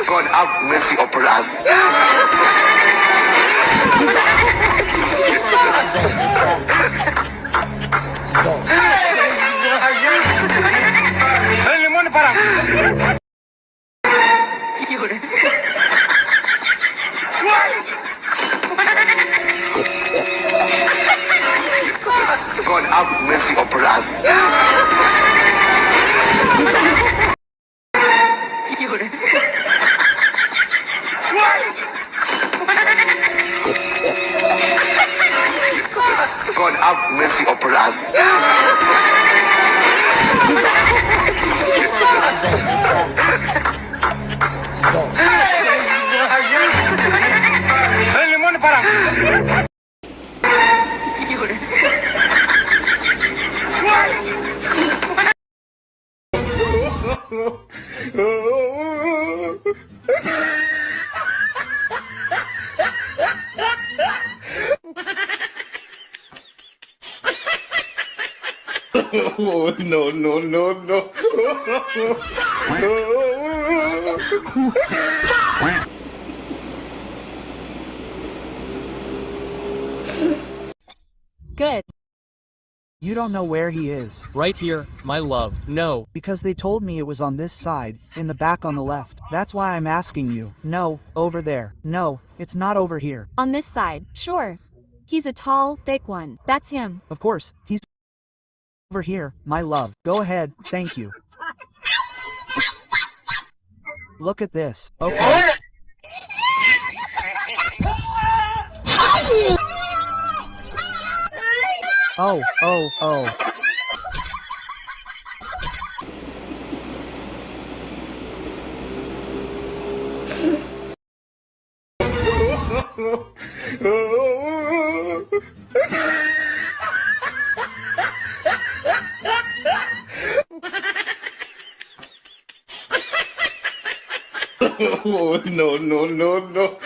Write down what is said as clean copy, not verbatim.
God have mercy upon us. God have mercy upon us. God have mercy upon us. Oh, no, no, no, no. Good. You don't know where he is. Right here, my love. No. Because they told me it was on this side, in the back on the left. That's why I'm asking you. No, over there. No, it's not over here. On this side, sure. He's a tall, thick one. That's him. Of course, he's over here, my love. Go ahead, thank you. Look at this. Okay. Oh, oh, oh. Oh, no, no, no, no.